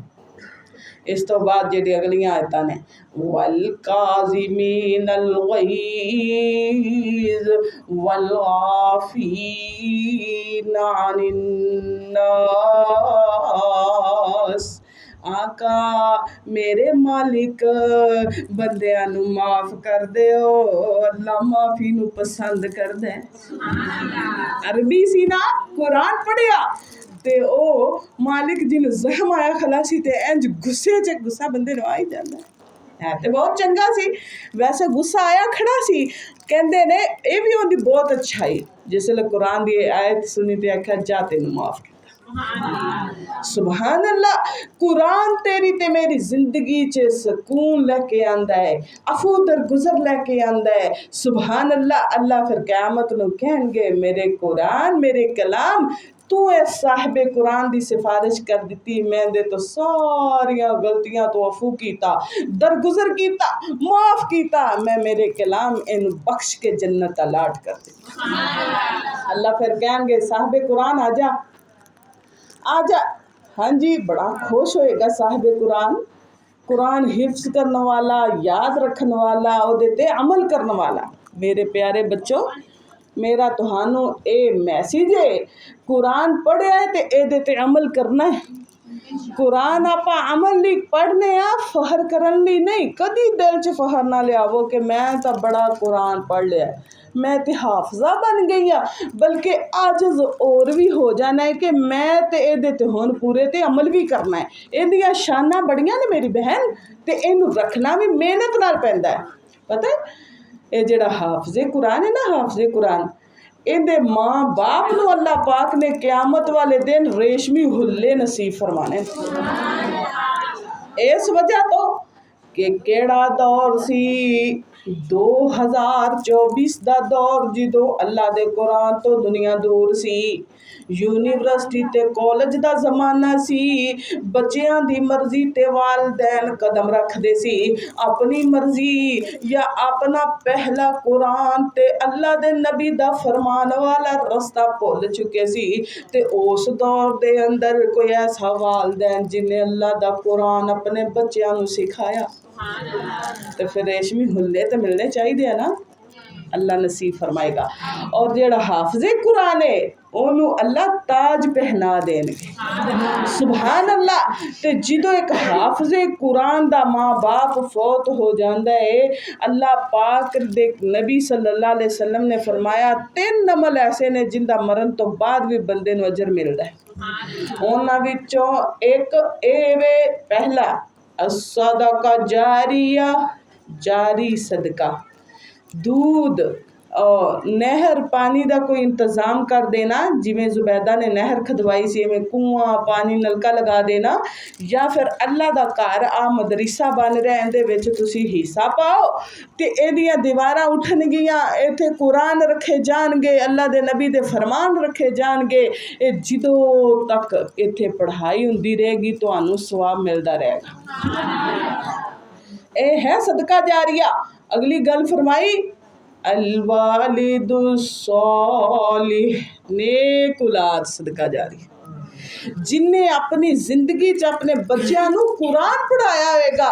इस तो बाद जी अगलियां आयतां ने वल काज़िमीनल गैज़ वल आफ़ीना अनिन नास। आका मेरे मालिक बंदियां नू माफ़ कर दिओ, अल्लाह माफ़ी नू पसंद करदा है। अरबी सी ना कुरान पढ़िया ते ओ मालिक जिन्हों जहम आया खलासी ते इंज गुस्से च गुस्सा बंदे नूं आ ही जांदा है ते बहुत चंगा सी। वैसे गुस्सा आया खड़ा सी, कहंदे ने ये भी उहदी बहुत अच्छाई जिसले कुरान दी आयत सुनी ते आख्या जा तेनूं माफ किया। सुभान अल्लाह। कुरान तेरी ते मेरी जिंदगी च सुकून लेके आंदा है, अफू दरगुजर लेके आंदा है। सुभान अल्लाह। अल्लाह फिर क़यामत नूं कहणगे मेरे कुरान मेरे कलाम तू इस साहिबे कुरान की सिफारिश कर दी, मैं दे तो सारिया गलतियां तो अफू किया दरगुजर किया माफ किया, मैं मेरे कलाम इन बख्श के जन्नत अलाट कर दी। अल्लाह फिर कहेंगे साहिबे कुरान आजा आजा। हाँ जी, बड़ा खुश होएगा साहिबे कुरान। कुरान हिफ्ज करने वाला, याद रखने वाला, उहदे ते अमल करने वाला। मेरे प्यारे बच्चों, मेरा तुहानू ये मैसेज है, कुरान पढ़िया है तो ये ते अमल करना है। कुरान आप अमल ली पढ़ने आ, फहर करन ली नहीं। कदी दिल च फहर ना लियावो कि मैं तो बड़ा कुरान पढ़ लिया, मैं तो हाफजा बन गई हाँ, बल्कि आजज और भी हो जाना है कि मैं तो ये ते हुण पूरे ते अमल भी करना है। इहदियां शानां बड़ियां ने मेरी बहन, ते इहनूं रखना भी मेहनत नाल पैंदा है। पता है ये जिहड़ा हाफजे कुरान है ना, हाफजे कुरान, इहदे माँ बाप नूं अल्लाह पाक ने क़यामत वाले दिन रेशमी हुल्ले नसीब फरमाने। इस वजह तो कि केड़ा दौर सी 2024 दा दौर, जिदों अल्लाह दे कुरान तो दुनिया दूर सी। यूनीवर्सिटी ते कॉलेज दा ज़माना सी। बच्चियां दी मर्जी ते वालदैन कदम रखदे सी। अपनी मर्जी या अपना पहला कुरान ते अल्लाह दे नबी दा फरमान वाला रस्ता भुल चुके सी। ते उस दौर दे अंदर कोई ऐसा वालदैन जिन्हें अल्लाह दा कुरान अपने बच्चों नूं सिखाया, तो फिर रेशमी हुल्ले तो मिलने चाहिए ना। अल्लाह नसीब फरमाएगा। और जेड़ा हाफजे कुरान है ओनू अल्लाह ताज पहना देंगे। सुभान अल्लाह। ते जिदों एक हाफजे कुरान दा माँ बाप फौत हो जाता है, अल्लाह पाक दे नबी सल्लल्लाहु अलैहि वसल्लम ने फरमाया 3 अमल ऐसे ने जिंदा मरण तो बाद भी बंदे नूं अजर मिलता है। उन्हां विचों एक ए वे पहला सदका जारिया, जारी सदका। दूध और नहर पानी का कोई इंतज़ाम कर देना, जिमें जुबैदा ने नहर खदवाई सी, में कुआं पानी नलका लगा देना, या फिर अल्लाह का घर आ मदरसा बन रहा है, इहदे तुसी हिस्सा पाओ तो इहदियां दीवारां उठनगियां, इत्थे कुरान रखे जाणगे, अल्लाह दे नबी दे फरमान रखे जाणगे। ये जिदों तक इत्थे पढ़ाई हुंदी रहेगी तुहानूं सवाब मिलता रहेगा। ये है सदका जारिया। अगली गल फरमाई अलवालिदुस्सॉलिह, नेक औलाद सदका जारी। जिन्हें अपनी जिंदगी च अपने बच्चों नूं कुरान पढ़ाया होएगा,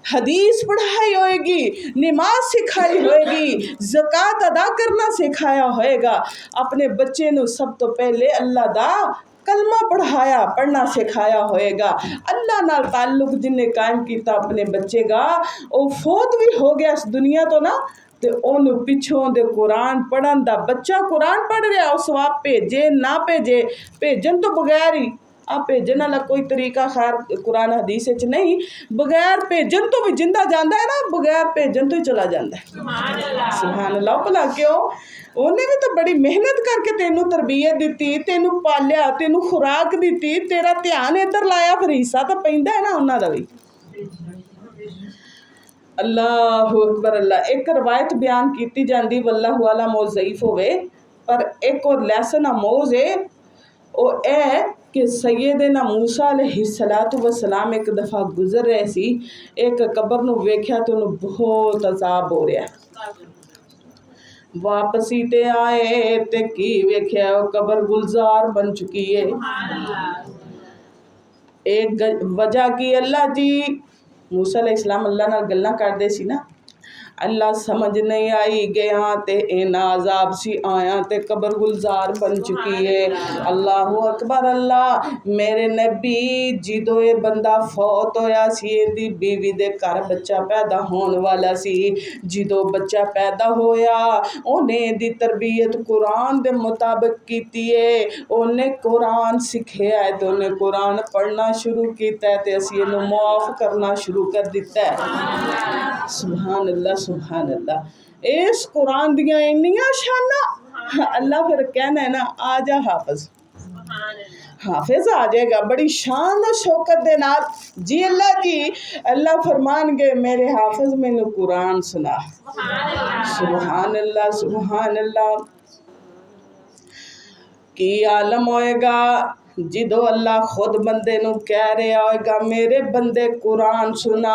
हदीस पढ़ाई होएगी, नमाज सिखाई होएगी, ज़कात अदा करना सिखाया होएगा, अपने बच्चे नूं सब तो पहले अल्लाह दा कलमा पढ़ाया पढ़ना सिखाया होएगा। अल्लाह नाल ताल्लुक जिन्हें कायम किया अपने बच्चे का, वो फौत भी हो गया इस दुनिया तो ना, ते ओनू पिछों दे कुरान पढ़न दा, बच्चा कुरान पढ़ रहा उस आप भेजे ना भेजे, भेजन तो बगैर ही आप भेजन वाला कोई तरीका खैर कुरान हदीस च नहीं, बगैर भेजन तो भी जिंदा जाता है ना, बगैर भेजन तो ही चला जाता है। सुभान अल्लाह। भला क्यों? उन्हें भी तो बड़ी मेहनत करके तेनू तरबियत दी, तेनू पालिया, तेनू खुराक दी, तेरा ध्यान इधर लाया, फिर हिस्सा तो पैंदा है ना उन्हों का भी। अल्लाह अकबर अल्लाह। एक रवायत बयान की जाती, वल्लाहु आलम वो ज़ईफ होवे, पर एक और लैसन अमोज है, वो है कि सैयदना मूसा अलैहिस्सलातु वस्सलाम एक दफ़ा गुजर रहे सी, एक कबर नूं वेख्या तो उन्होंने बहुत अजाब हो रहा। वापसी ते आए ते की वेख्या वो कबर गुलजार बन चुकी है। एक वजह की अल्लाह जी, मूसा अलैहिस्सलाम अल्लाह नाल गल्लां करदे सी ना, अल्लाह समझ नहीं आई गया ते इना अजाब सी आया ते कबर गुलजार बन चुकी है। अल्लाह अकबर अल्लाह। मेरे नबी जिदो ये बंदा फौत होया सी, इहदी बीवी दे घर बच्चा पैदा होने वाला सी, जिदो बच्चा पैदा होया उन्हें इहदी तरबियत कुरान दे मुताबिक कीती है, उन्हें कुरान सिखिया है तो उन्हें कुरान पढ़ना शुरू किया है, ते असीं इहनूं मुआफ करना शुरू कर दिता है। सुभान अल्लाह सुभान अल्लाह। इस कुरान दियां इन्नियां शाना, अल्लाह फिर कहना है ना आ जा हाफिज, हाफिज आ जाएगा बड़ी शान और शौकत दे नाल। जी अल्लाह जी, अल्लाह फरमानगे मेरे हाफिज मैनू कुरान सुना। सुभान अल्लाह सुभान अल्लाह। की आलम होएगा जिदो अल्लाह खुद बंदे नू कह रहा होएगा मेरे बंदे कुरान सुना,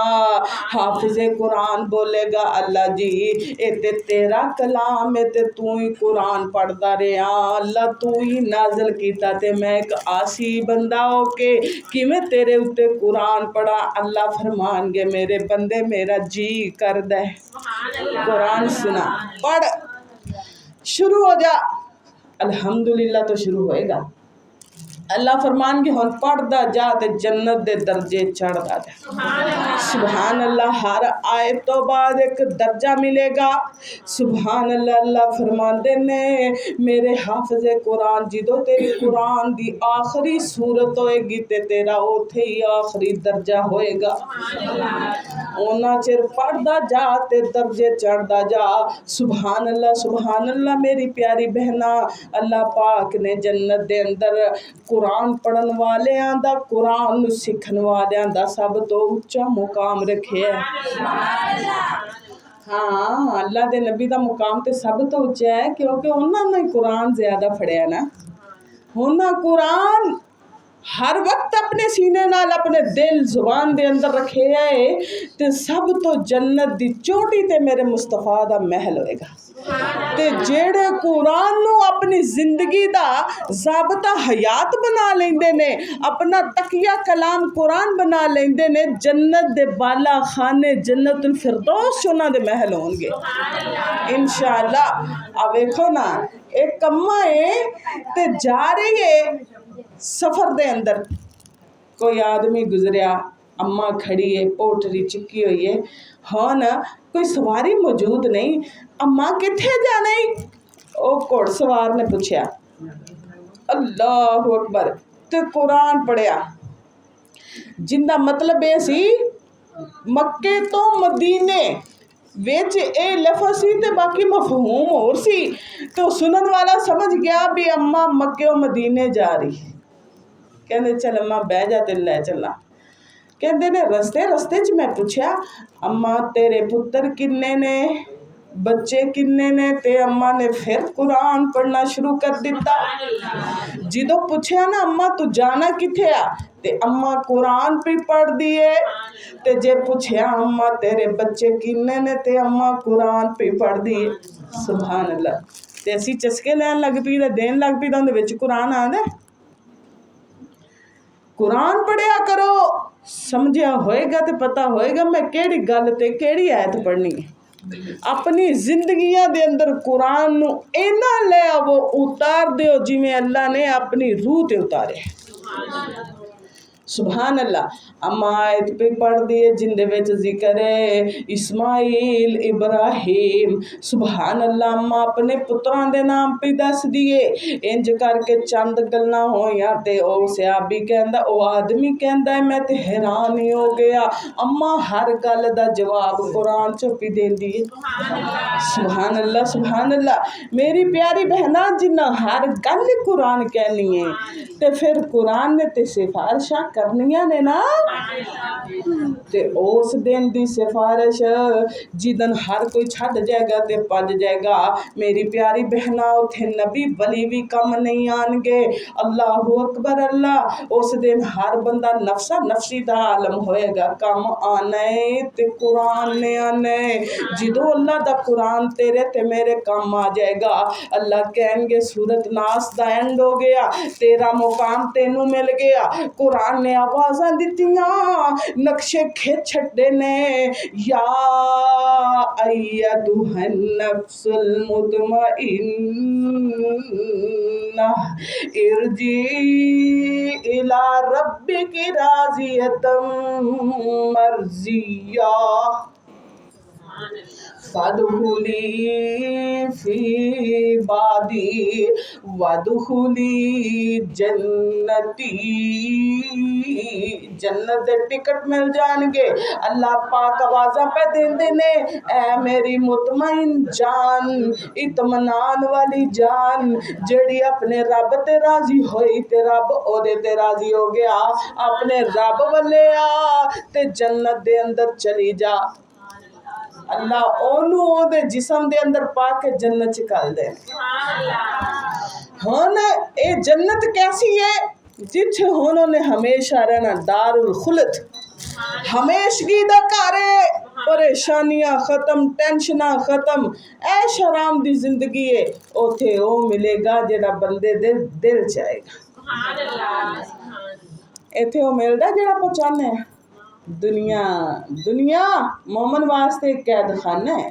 हाफिज़े कुरान बोलेगा अल्लाह जी ये ते तेरा कलाम है ते तू ही कुरान पढ़दा रहा, अल्लाह तू ही नाज़िल कीता ते मैं एक आसी बंदा हो के किवें तेरे उत्ते कुरान पढ़ा। अल्लाह फरमानगे मेरे बंदे मेरा जी करदा है कुरान सुना, पढ़ शुरू हो जा। अल्हम्दुलिल्लाह तो शुरू होएगा। अल्लाह फरमान के हुन पढ़दा जा ते जन्नत दे दर्जे चढ़दा जा। सुभान अल्लाह। हर आयत तो बाद एक दर्जा मिलेगा। सुभान अल्लाह। अल्लाह फरमांदे ने मेरे हाफिज़े कुरान जिदो तेरी कुरान दी आखिरी सूरत होएगी ते तेरा उथे ही आखिरी दर्जा होएगा। उन्ना चिर पढ़दा जा ते दर्जे चढ़दा जा। सुभान अल्लाह सुभान अल्लाह। मेरी प्यारी बहना, अल्लाह पाक ने जन्नत दे अंदर कुरान पढ़न वालियां दा, कुरान नूं सीखण वालियां दा सब तो उच्चा मुकाम रखिया है। हाँ, अल्लाह दे नबी दा मुकाम ते सब तो उच्चा है क्योंकि उन्होंने ही कुरान ज्यादा पढ़िया ना। उन्होंने कुरान हर वक्त अपने सीने नाल अपने दिल जुबान दे अंदर रखे है ते सब तो जन्नत दी चोटी ते मेरे मुस्तफा दा महल होएगा। ते जेड़े कुरान नूं अपनी जिंदगी दा ज़ाबता हयात बना लेंदे ने, अपना तकिया कलाम कुरान बना लेंदे ने, जन्नत दे बाला खाने जन्नतुल फिरदौस उन्हां दे महल होणगे इंशाअल्लाह। आ वेखो ना एक कम्मा है ते जा रही है सफर दे अंदर, कोई आदमी गुजरिया, अम्मा खड़ी है पोटरी चुकी हुई है, हाँ ना कोई सवारी मौजूद नहीं, अम्मा किथे जाना है? ओ घुड़सवार ने पूछा। अल्लाह अकबर। ते कुरान पढ़िया जिंदा मतलब ये सी मक्के तो मदीने विच ए लफज सी ते बाकी मफहूम होर सी, तो सुनन वाला समझ गया भी अम्मा मक्के मदीने जा रही। कहते चल अम्मा बह जा तेन लै चला। कहते ने रस्ते रस्ते च मैं पूछा अम्मा तेरे पुत्र किन्ने ने, बच्चे किन्ने ने, ते अम्मा ने फिर कुरान पढ़ना शुरू कर दिता। जिदों पूछया ना अम्मा तू जाना किथे आ, ते अम्मा कुरान भी पढ़ दिए, ते जे पूछया अम्मा तेरे बच्चे किन्ने ने, ते अम्मा कुरान भी पढ़ दिए। सुभान अल्लाह। ते असी चस्के लैन लग पई ते देन लग पई, उहदे विच कुरान आंदा। कुरान पढ़िया करो, समझिया होएगा तो पता होएगा मैं केड़ी गल ते केड़ी आयत पढ़नी है। अपनी जिंदगियां दे अंदर कुरान नू इन्ना ले आवो उतार दियो जिवें अल्लाह ने अपनी रूह ते उतारे। सुभान अल्लाह। अम्मा आयत पे पढ़ दिए जिंदे विच जिक्र है इस्माइल इब्राहिम। सुभान अल्लाह। अम्मा अपने पुत्रां दे नाम पे दस दिए। इंज करके चंद गल्लां होइयां ते ओ सहाबी कहंदा ओ आदमी कहंदा है मैं ते हैरान ही हो गया। अम्मा हर गल दा जवाब कुरान च पी देंदी है। सुभान अल्लाह सुभान अल्लाह। मेरी प्यारी बहना जिन्ना हर गल कुरान कहनी है ते फिर कुरान ने ते सिफारिशां करनियां ने ना। ते उस दिन दी सिफारिश जिदन हर कोई छड्ड जाएगा ते भज जाएगा। मेरी प्यारी बहना उथे नबी वली भी कम नहीं आनगे। अल्लाहु अकबर अल्लाह। उस दिन हर बंदा नफसा नफसी दा आलम होएगा। कम आना है ते कुरान ने आना है। जिदों अल्लाह दा कुरान तेरे ते मेरे कम आ जाएगा अल्लाह कहेंगे सूरत नास दा एंड हो गया तेरा मुकाम तेनू मिल गया। कुरान ने आवाज़ां दित्तियां नक्शे खिच छड्डे ने या अय्यतुहन नफ्सुल मुतमइन्ना इरजी इला रब्बिकी राज़ियतम मर्जिया फदखुली फी बादी वदखुली जन्नती। जन्नत दे टिकट मिल जाएंगे। अल्लाह पाक आवाज़ां पे देंदे ने ऐ मेरी मुतमईन जान इत्मीनान वाली जान जेड़ी अपने रब ते राजी होई ते रब ओदे ते राजी हो गया। अपने रब वल्ले आ ते जन्नत दे अंदर चली जा। अल्लाह ओनू ओदे जिस्म दे अंदर पा के जन्नत च घल दे। हुन ए जन्नत कैसी है जिथे हुन उन्हें हमेशा रहना दारुल खुलद हमेशगी दा घर है। परेशानियां खत्म टेंशनां खत्म ऐश आराम दी जिंदगी है। उथे ओ मिलेगा जेड़ा बंदे दे दिल चाहेगा। इथे ओ मिलदा जेड़ा पहुंचाने दुनिया दुनिया मोमन वास्ते कैद खाना है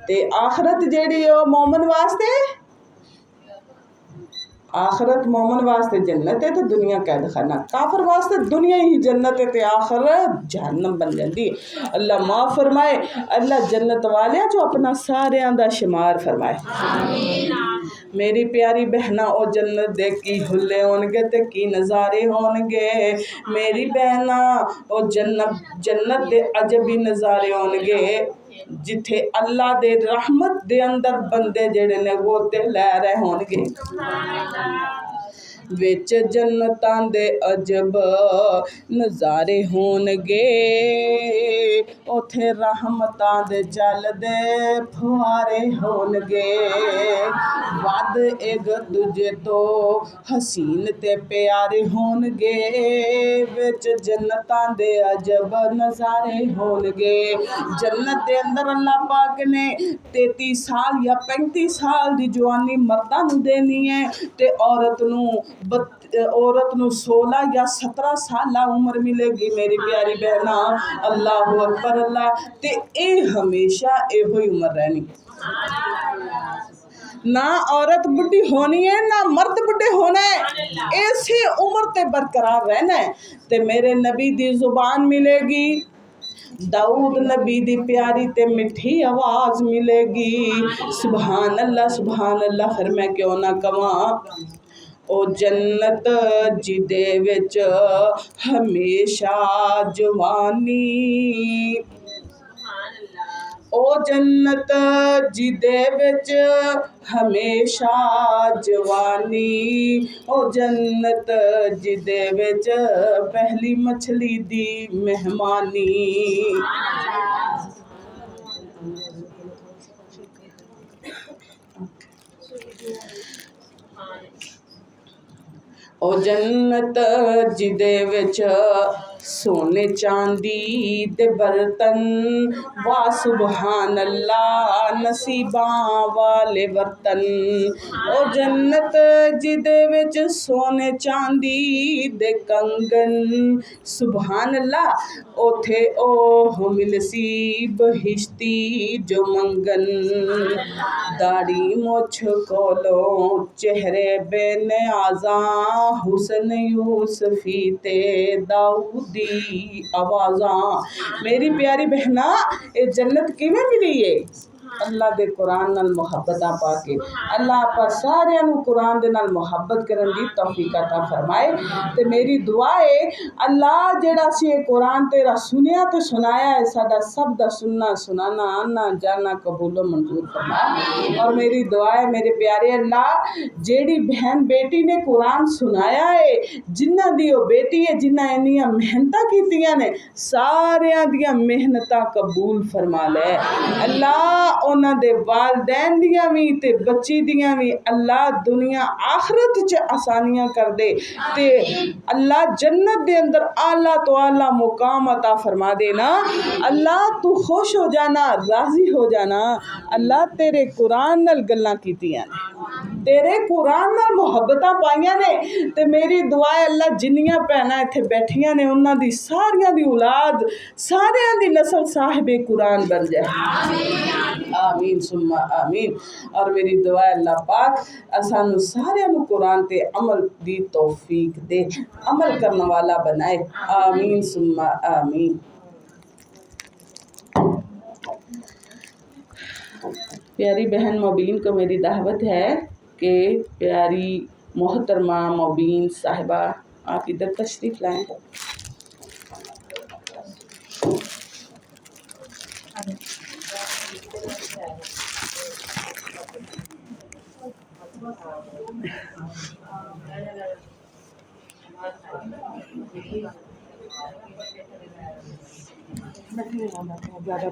ते आखरत जेड़ी ओ मोमन वास्ते आखरत मोमन वास्ते जन्नत है तो दुनिया कैद खाना। काफर वास्ते दुनिया ही जन्नत है ते आखरत जहन्नम बन जाती है। अल्लाह माफ फरमाए। अल्लाह जन्नत वालियां जो अपना सारियां दा शुमार फरमाए। मेरी प्यारी बहना ओ जन्नत दे की हुल्ले होणगे ते की नज़ारे होणगे। मेरी बहना ओ जन्नत दे अजबी नज़ारे होणगे जिथे अल्लाह दे रहमत दे अंदर बंदे जेड़े ने वो ते लै रहे होणगे। विच जन्नतां दे अजब नज़ारे होणगे उथे रहमतां दे जलदे फुहारे होणगे। वध एक दूजे तो हसीन ते प्यारे होणगे। विच जन्नतां दे अजब नज़ारे होणगे। जन्नत दे अंदर अल्लाह पाक ने 33 साल या 35 साल दी जवानी मर्दां नूं देनी है ते औरत नूं 16 या 17 साल उम्र मिलेगी। मेरी प्यारी बहना अल्लाहु अकबर अल्लाह। ते ए हमेशा एहो ही उम्र रहनी। ना औरत बुढ़ी होनी है ना मर्द बुढ़े होना है। ऐसे उम्र ते बरकरार रहना है। ते मेरे नबी दी जुबान मिलेगी दाऊद नबी दी प्यारी ते मिठी आवाज़ मिलेगी। सुभान अल्लाह। फिर मैं क्यों ना कवां ओ जन्नत जिदे विच हमेशा जवानी ओ जन्नत जिदे विच हमेशा जवानी ओ जन्नत जिदे विच पहली मछली दी मेहमानी। ओ जन्नत जिदे विच सोने चांदी दे बर्तन वाह सुबहान अल्लाह नसीबां वाले बर्तन ओ जन्नत जिदे विच सोने चांदी दे कंगन सुबहान अल्लाह ओथे ओह मिलसी बहिश्ती जो मंगन दाढ़ी मुछ कोलों चेहरे बेनियाज़ा हुसन यूसफी ते दाऊदी आवाज़ा। मेरी प्यारी बहना ये जन्नत किवें मिली है? अल्लाह दे कुरान नाल मुहब्बत पा के। अल्लाह आपा सारियां नू कुरान दे नाल मुहब्बत करन दी तौफीक अता फरमाए। ते मेरी दुआ है अल्लाह जेड़ा सी ये कुरान तेरा सुनिया ते सुनाया है साडा सब दा सुनना सुनाना आना जाना कबूल मंजूर फरमा। और मेरी दुआ है मेरे प्यारे अल्लाह जेड़ी बहन बेटी ने कुरान सुनाया है जिन्ना दी ओ बेटी है जिन्ना इन्नियां मेहनतां कीतियां ने सारियां दियां मेहनतां कबूल फरमा ले अल्लाह उन्हां दे वालदैन दियां भी ते बच्ची दियां भी अल्लाह दुनिया आखरत च आसानियां कर दे ते अल्लाह जन्नत दे अंदर आला तो आला मुकाम अता फरमा देना। अल्लाह तू खुश हो जाना राजी हो जाना। अल्लाह तेरे कुरान नाल गल्लां कीतियां ने तेरे कुरान नाल मुहब्बतां पाइयां ने ते मेरी दुआ है अल्लाह जिन्नियां भैनां इत्थे बैठियां ने उन्हां दी सारियां दी औलाद सारियां दी नस्ल साहिबे कुरान बन जाए आमीन सुम्मा आमीन। और मेरी दुआ है अल्लाह पाक सानू सारियां नू कुरान ते अमल दी तौफीक दे अमल करने वाला बनाए आमीन सुम्मा आमीन। प्यारी बहन मोबीन को मेरी दावत है कि प्यारी मोहतरमा मोबीन साहिबा आप इधर तशरीफ लाएं। ज़्यादा